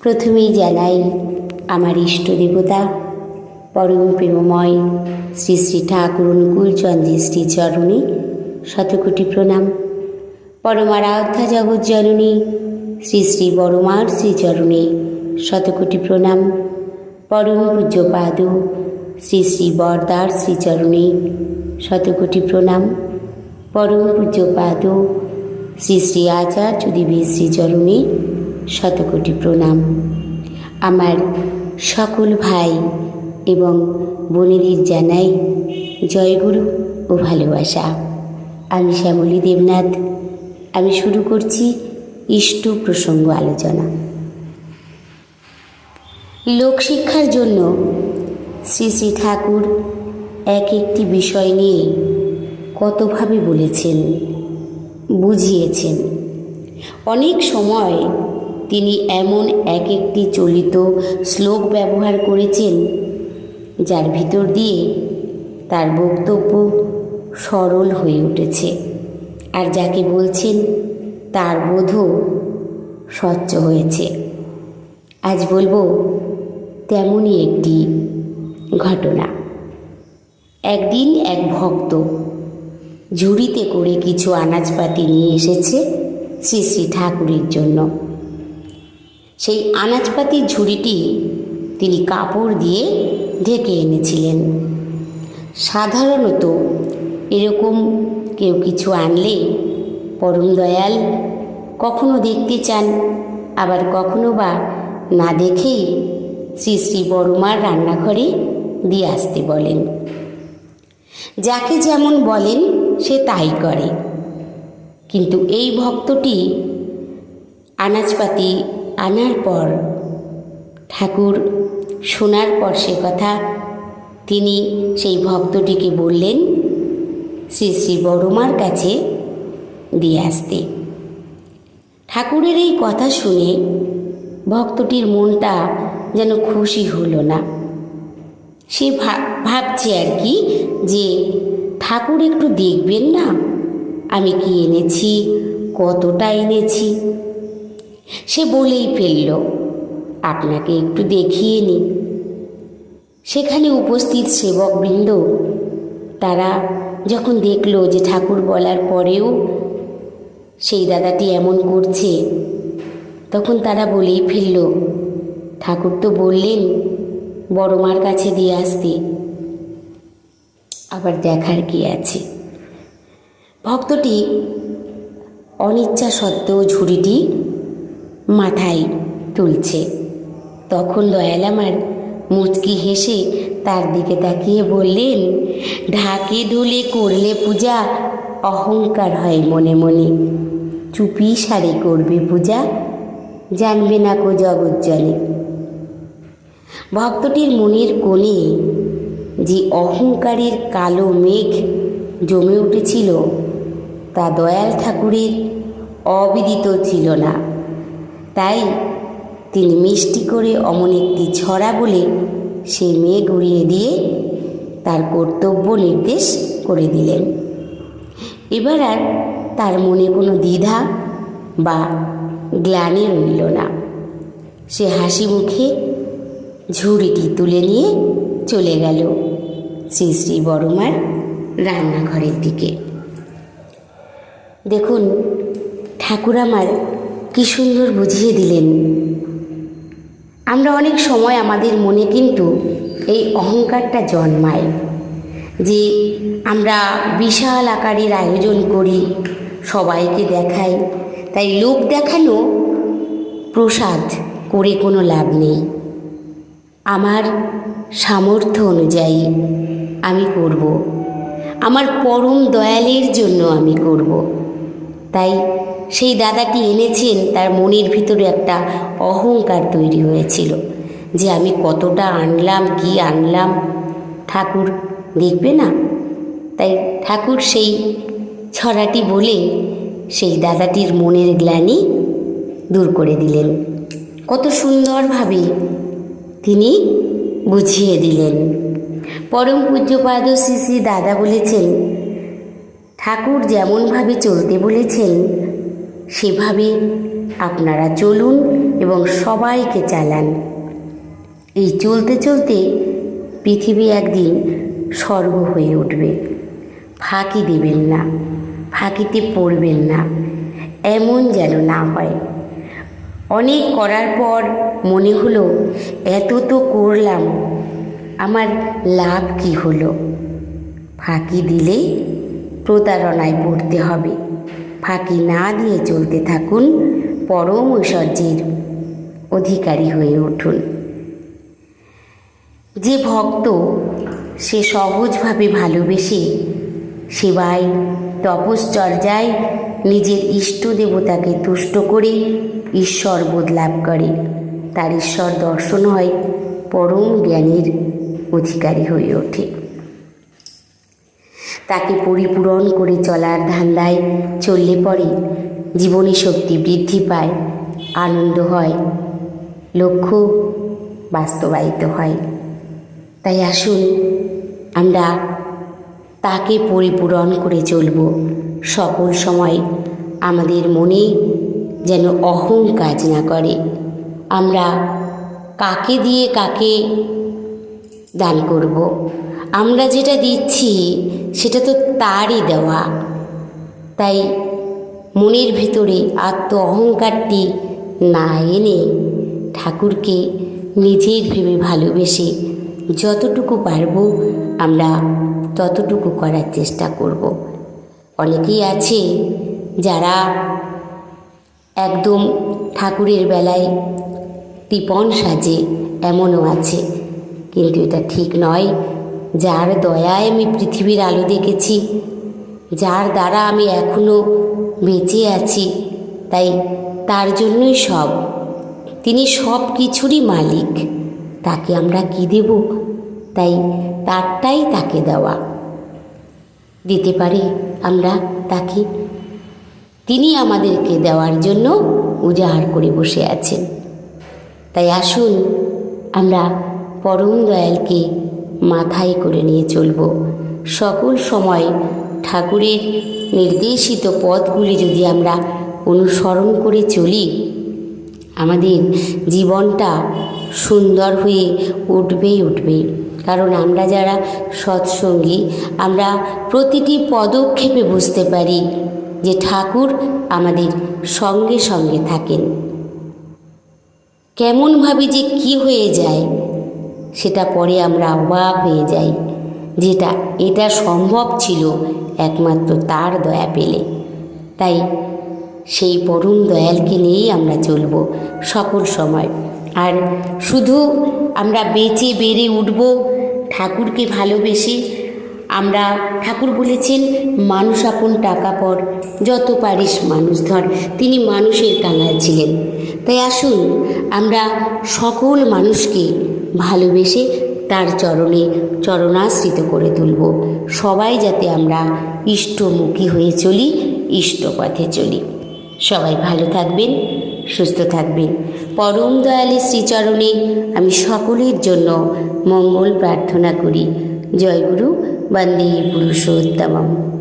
প্রথমেই জানাই আমার ইষ্ট দেবতা পরম প্রেমময় শ্রী শ্রী ঠাকুর অনুকূল চন্দ্রের শ্রীচরণে শতকোটি প্রণাম। পরমারাধ্যা জগজ্জননী শ্রী শ্রী বড়মার শ্রীচরণে শতকোটি প্রণাম। পরম পূজ্যপাদ শ্রী শ্রী বরদার শ্রীচরণে শতকোটি প্রণাম। পরম পূজ্যপাদ শ্রী শ্রী আচার্য দেবের শ্রীচরণে শতকোটি প্রণাম। আমার সকল ভাই এবং বোনেদের জানাই জয়গুরু ও ভালোবাসা। আমি শ্যামলী দেবনাথ। আমি শুরু করছি ইষ্ট প্রসঙ্গ আলোচনা। লোকশিক্ষার জন্য শ্রী শ্রী ঠাকুর এক একটি বিষয় নিয়ে কতভাবে বলেছেন, বুঝিয়েছেন। অনেক সময় তিনি এমন এক একটি চলিত শ্লোক ব্যবহার করেছেন যার ভিতর দিয়ে তার বক্তব্য সরল হয়ে উঠেছে, আর যাকে বলছেন তার বোধও স্বচ্ছ হয়েছে। আজ বলবো তেমনই একটি ঘটনা। একদিন এক ভক্ত ঝুড়িতে করে কিছু আনাজপাতি নিয়ে এসেছে শ্রী শ্রী ঠাকুরের জন্য। সেই আনাজপাতির ঝুড়িটি তিনি কাপড় দিয়ে ঢেকে এনেছিলেন। সাধারণত এরকম কেউ কিছু আনলে পরম দয়াল কখনো দেখতে চান, আবার কখনো বা না দেখেই শ্রী শ্রী বড়মার রান্নাঘরে দিয়ে আসতে বলেন। যাকে যেমন বলেন সে তাই করে। কিন্তু এই ভক্তটি আনাজপাতি আনার পর ঠাকুর শোনার পর সে কথা তিনি সেই ভক্তটিকে বললেন শ্রী শ্রী বড়মার কাছে দিয়ে আসতে। ঠাকুরের এই কথা শুনে ভক্তটির মনটা যেন খুশি হলো না। সে ভাবছে আর কি যে ঠাকুর একটু দেখবেন না আমি কি এনেছি, কতটা এনেছি। সে বলেই ফেলল, আপনাকে একটু দেখিয়ে নি। সেখানে উপস্থিত সেবকবৃন্দ তারা যখন দেখলো যে ঠাকুর বলার পরেও সেই দাদাটি এমন করছে, তখন তারা বলেই ফেলল, ঠাকুর তো বললেন বড়মার কাছে দিয়ে আসতে, আবার দেখার কি আছে। ভক্তটি অনিচ্ছা সত্ত্বেও ঝুড়িটি মাথায় তুলছে। তখন দয়াল আমার মুচকি হেসে তার দিকে তাকিয়ে বললেন, ঢাকে ঢোলে করলে পূজা, অহংকার হয় মনে মনে, চুপি সারে করবে পূজা, জানবে না কো জগজ্জনে। ভক্তটির মনের কোণে যে অহংকারের কালো মেঘ জমে উঠেছিল তা দয়াল ঠাকুরের অবিদিত ছিল না। তাই তিনি মিষ্টি করে অমন একটি ছড়া বলে সেই মেঘ উড়িয়ে দিয়ে তার কর্তব্য নির্দেশ করে দিলেন। এবার আর তার মনে কোনো দ্বিধা বা গ্লানি রইল না। সে হাসি মুখে ঝুড়িটি তুলে নিয়ে চলে গেল শ্রী শ্রী বড়মার রান্নাঘরের দিকে। দেখুন ঠাকুর আমার কি সুন্দর বুঝিয়ে দিলেন। আমরা অনেক সময় আমাদের মনে কিন্তু এই অহংকারটা জন্মায় যে আমরা বিশাল আকারের আয়োজন করি, সবাইকে দেখাই, তাই লোক দেখানো প্রসাদ করে কোনো লাভ নেই। আমার সামর্থ্য অনুযায়ী আমি করব, আমার পরম দয়ালের জন্য আমি করব। তাই সেই দাদাটি এনেছেন, তার মনের ভিতরে একটা অহংকার তৈরি হয়েছিল যে আমি কতটা আনলাম, কি আনলাম, ঠাকুর দেখবে না। তাই ঠাকুর সেই ছড়াটি বলে সেই দাদাটির মনের গ্লানি দূর করে দিলেন। কত সুন্দরভাবে তিনি বুঝিয়ে দিলেন। পরম পূজ্যপাদ শ্রী শ্রী দাদা বলেছেন, ঠাকুর যেমনভাবে চলতে বলেছেন সেভাবে আপনারা চলুন এবং সবাইকে চালান। এই চলতে চলতে পৃথিবী একদিন স্বর্গ হয়ে উঠবে। ফাঁকি দেবেন না, ফাঁকিতে পড়বেন না, এমন যেন না হয়। অনেক করার পর মনে হলো এত তো করলাম, আমার লাভ কি হলো? ফাঁকি দিলেই প্রতারণায় পড়তে হবে। ফাঁকি না দিয়ে চলতে থাকুন, পরম ঐশ্বর্যের অধিকারী হয়ে উঠুন। যে ভক্ত সে সহজভাবে ভালোবেসে সেবায় তপশ্চর্যায় নিজের ইষ্ট দেবতাকে তুষ্ট করে ঈশ্বর বোধ লাভ করে, তার ঈশ্বর দর্শন হয়, পরম জ্ঞানের অধিকারী হয়ে ওঠে। তাকে পরিপূরণ করে চলার ধান্দায় চললে পরে জীবনী শক্তি বৃদ্ধি পায়, আনন্দ হয়, লক্ষ্য বাস্তবায়িত হয়। তাই আসুন আমরা তাকে পরিপূরণ করে চলব। সকল সময় আমাদের মনে যেন অহং কাজ না করে। আমরা কাকে দিয়ে কাকে দান করব? আমরা যেটা দিচ্ছি সেটা তো তারই দেওয়া। তাই মনের ভেতরে আত্ম অহংকারটি না এনে ঠাকুরকে নিজের ভেবে ভালোবেসে যতটুকু পারব আমরা ততটুকু করার চেষ্টা করব। অনেকেই আছে যারা একদম ঠাকুরের বেলায় কৃপণ সাজে, এমনও আছে, কিন্তু এটা ঠিক নয়। যার দয়ায় আমি পৃথিবীর আলো দেখেছি, যার দ্বারা আমি এখনো বেঁচে আছি, তাই তার জন্যই সব। তিনি সব কিছুরই মালিক। তাকে আমরা কি দেব? তাই তারটাই তাকে দেওয়া। দিতে পারি আমরা তাকে। তিনি আমাদেরকে দেওয়ার জন্য উজাড় করে বসে আছেন। তাই আসুন আমরা পরম দয়ালকে মাথায় করে নিয়ে চলব। সকল সময় ঠাকুরের নির্দেশিত পথগুলি যদি আমরা অনুসরণ করে চলি, আমাদের জীবনটা সুন্দর হয়ে উঠবেই উঠবে। কারণ আমরা যারা সৎসঙ্গী, আমরা প্রতিটি পদক্ষেপে বুঝতে পারি যে ঠাকুর আমাদের সঙ্গে সঙ্গে থাকেন। কেমনভাবে যে কি হয়ে যায় সেটা পরে আমরা অবাক হয়ে যাই, যেটা এটা সম্ভব ছিল একমাত্র তার দয়া পেলে। তাই সেই পরম দয়ালকে নিয়েই আমরা চলব সকল সময়। আর শুধু আমরা বেঁচে বেড়ে উঠব ঠাকুরকে ভালোবেসে। আমরা ঠাকুর বলেছেন, মানুষ আপন টাকা পর, যত পারিস মানুষ ধর। তিনি মানুষের কাঙাল ছিলেন। তাই আসুন আমরা সকল মানুষকে ভালোবেসে তার চরণে চরণাশ্রিত করে তুলব। সবাই যাতে আমরা ইষ্টমুখী হয়ে চলি, ইষ্টপথে চলি। সবাই ভালো থাকবেন, সুস্থ থাকবেন। পরম দয়ালের শ্রীচরণে আমি সকলের জন্য মঙ্গল প্রার্থনা করি। জয় গুরু, বন্দে পুরুষোত্তমম।